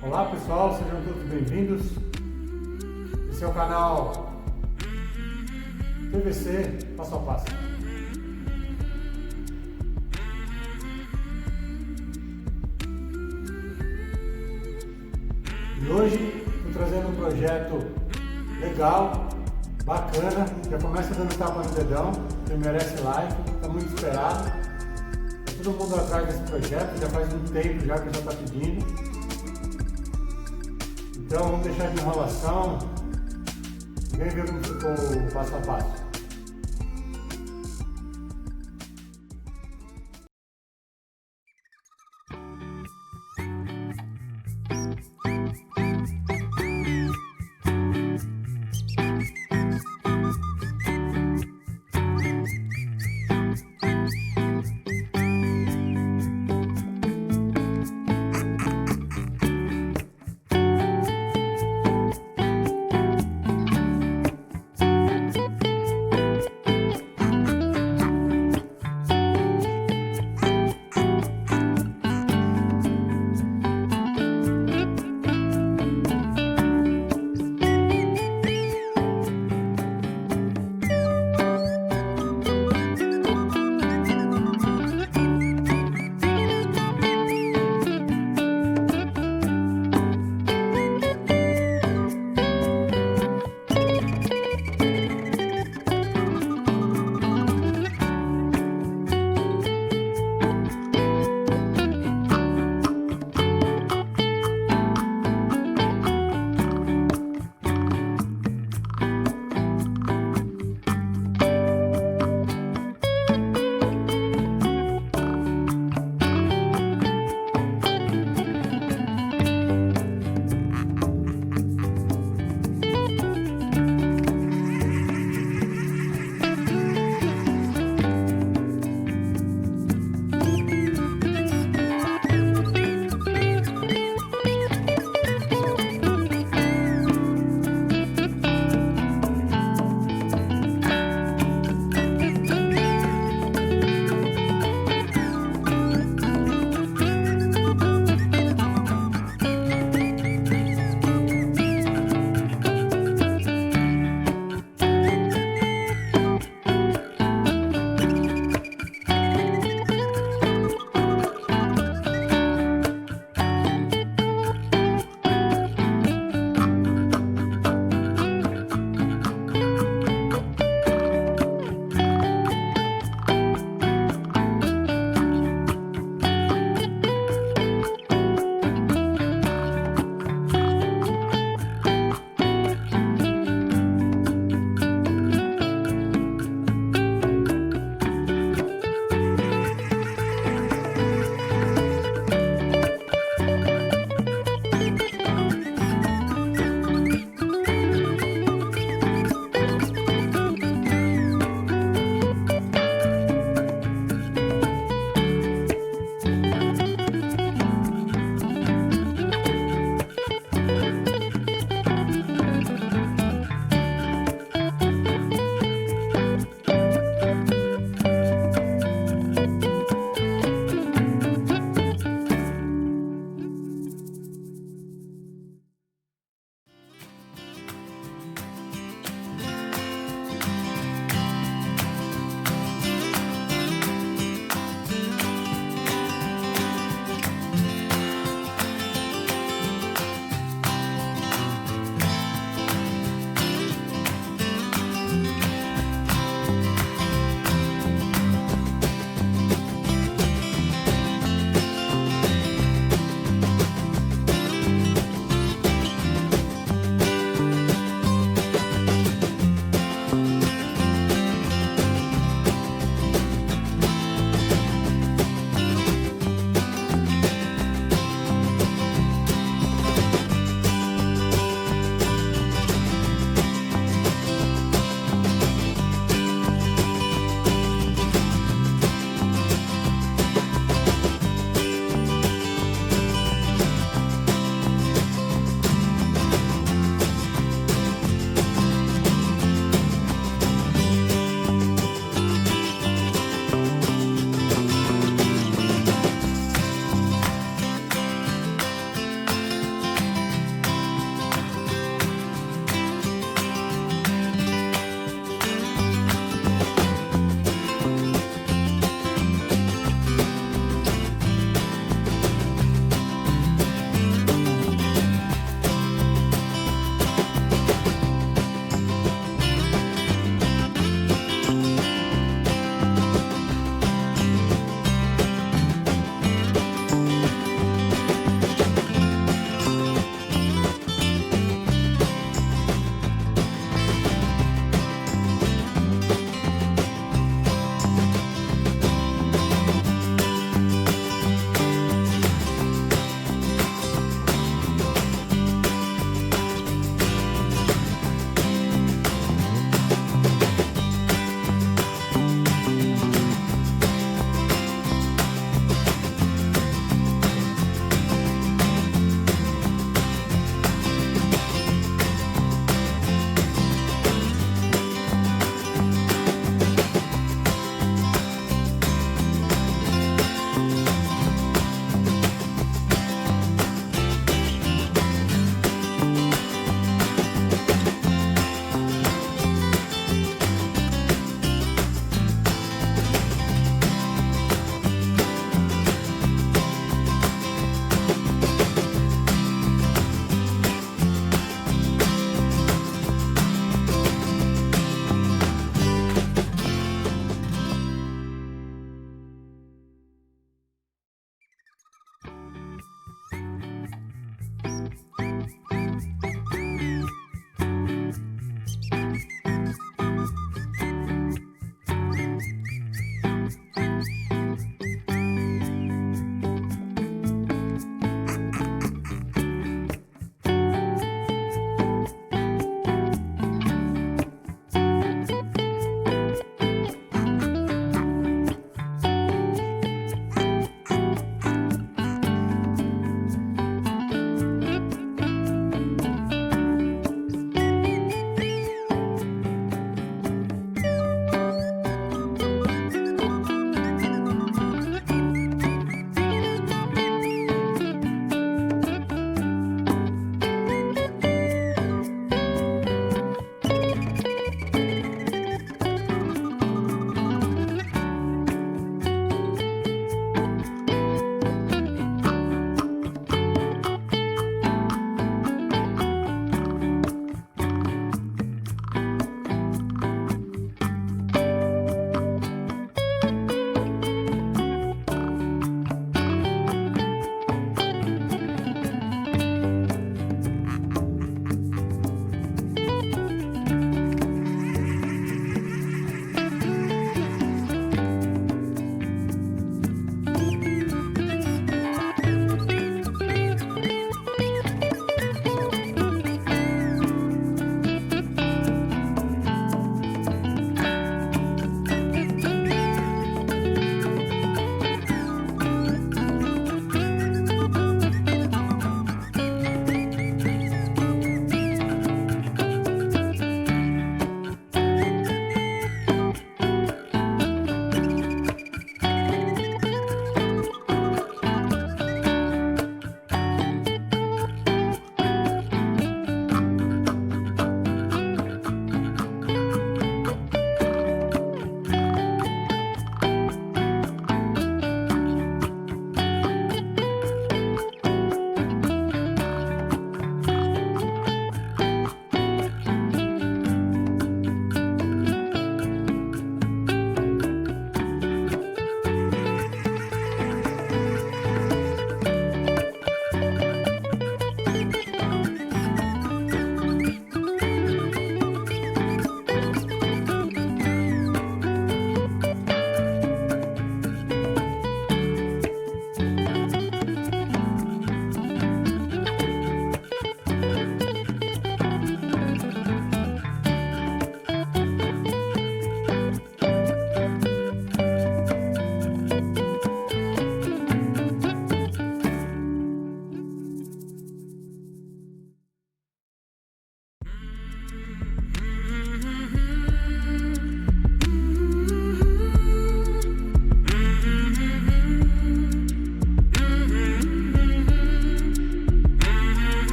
Olá pessoal, sejam todos bem-vindos. Esse é o canal PVC Passo a Passo. E hoje estou trazendo um projeto legal, bacana, já começa dando tapa no dedão, que merece like, está muito esperado. Está todo mundo atrás desse projeto, já faz um tempo já que já está pedindo. Então vamos deixar de enrolação e vem ver como ficou o passo a passo.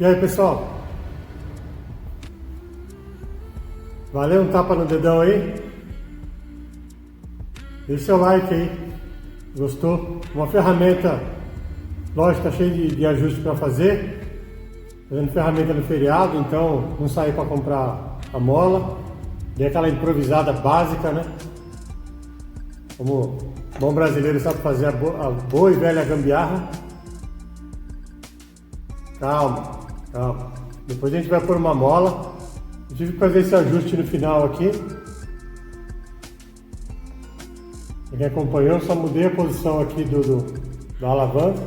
E aí, pessoal? Valeu um tapa no dedão aí? Deixa seu like aí. Gostou? Uma ferramenta, lógico, tá cheio de ajuste para fazer. Fazendo ferramenta no feriado, então não saí para comprar a mola. Dei aquela improvisada básica, né? Como bom brasileiro sabe fazer a boa e velha gambiarra. Calma, calma. Depois a gente vai pôr uma mola. Eu tive que fazer esse ajuste no final aqui. Quem acompanhou, só mudei a posição aqui da alavanca.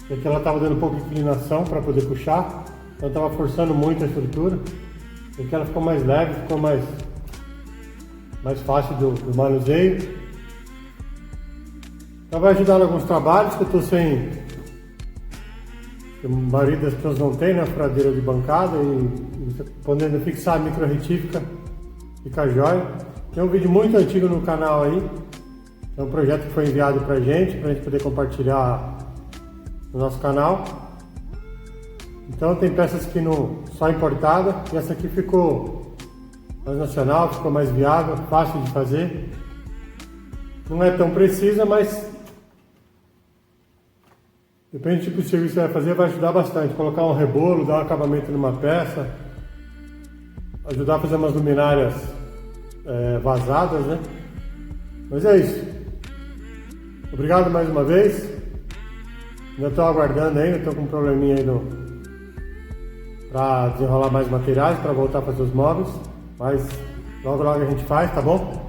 Porque ela estava dando um pouco de inclinação para poder puxar. Então estava forçando muito a estrutura. Porque ela ficou mais leve, ficou mais fácil do manuseio. Então vai ajudar em alguns trabalhos que eu estou sem... que a maioria das pessoas não tem, né? Furadeira de bancada e podendo fixar a microretífica, fica jóia. Tem um vídeo muito antigo no canal aí. É um projeto que foi enviado pra gente poder compartilhar no nosso canal. Então tem peças que não só importada e essa aqui ficou mais nacional, ficou mais viável, fácil de fazer. Não é tão precisa, mas depende do tipo de serviço que você vai fazer, vai ajudar bastante. Colocar um rebolo, dar um acabamento numa peça, ajudar a fazer umas luminárias vazadas, né? Mas é isso. Obrigado mais uma vez. Ainda estou aguardando ainda, estou com um probleminha aí para desenrolar mais materiais, para voltar a fazer os móveis. Mas logo a gente faz, tá bom?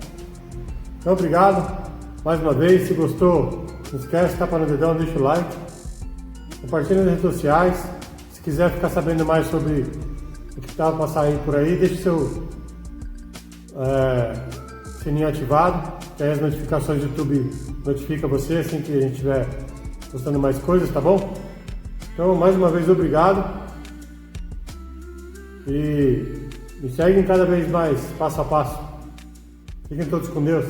Então obrigado mais uma vez. Se gostou, não esquece, tapa no dedão, deixa o like. Compartilha nas redes sociais. Se quiser ficar sabendo mais sobre o que está para sair por aí, deixe seu sininho ativado, que aí as notificações do YouTube notifica você assim que a gente estiver postando mais coisas, tá bom? Então, mais uma vez, obrigado. E me seguem cada vez mais, passo a passo. Fiquem todos com Deus.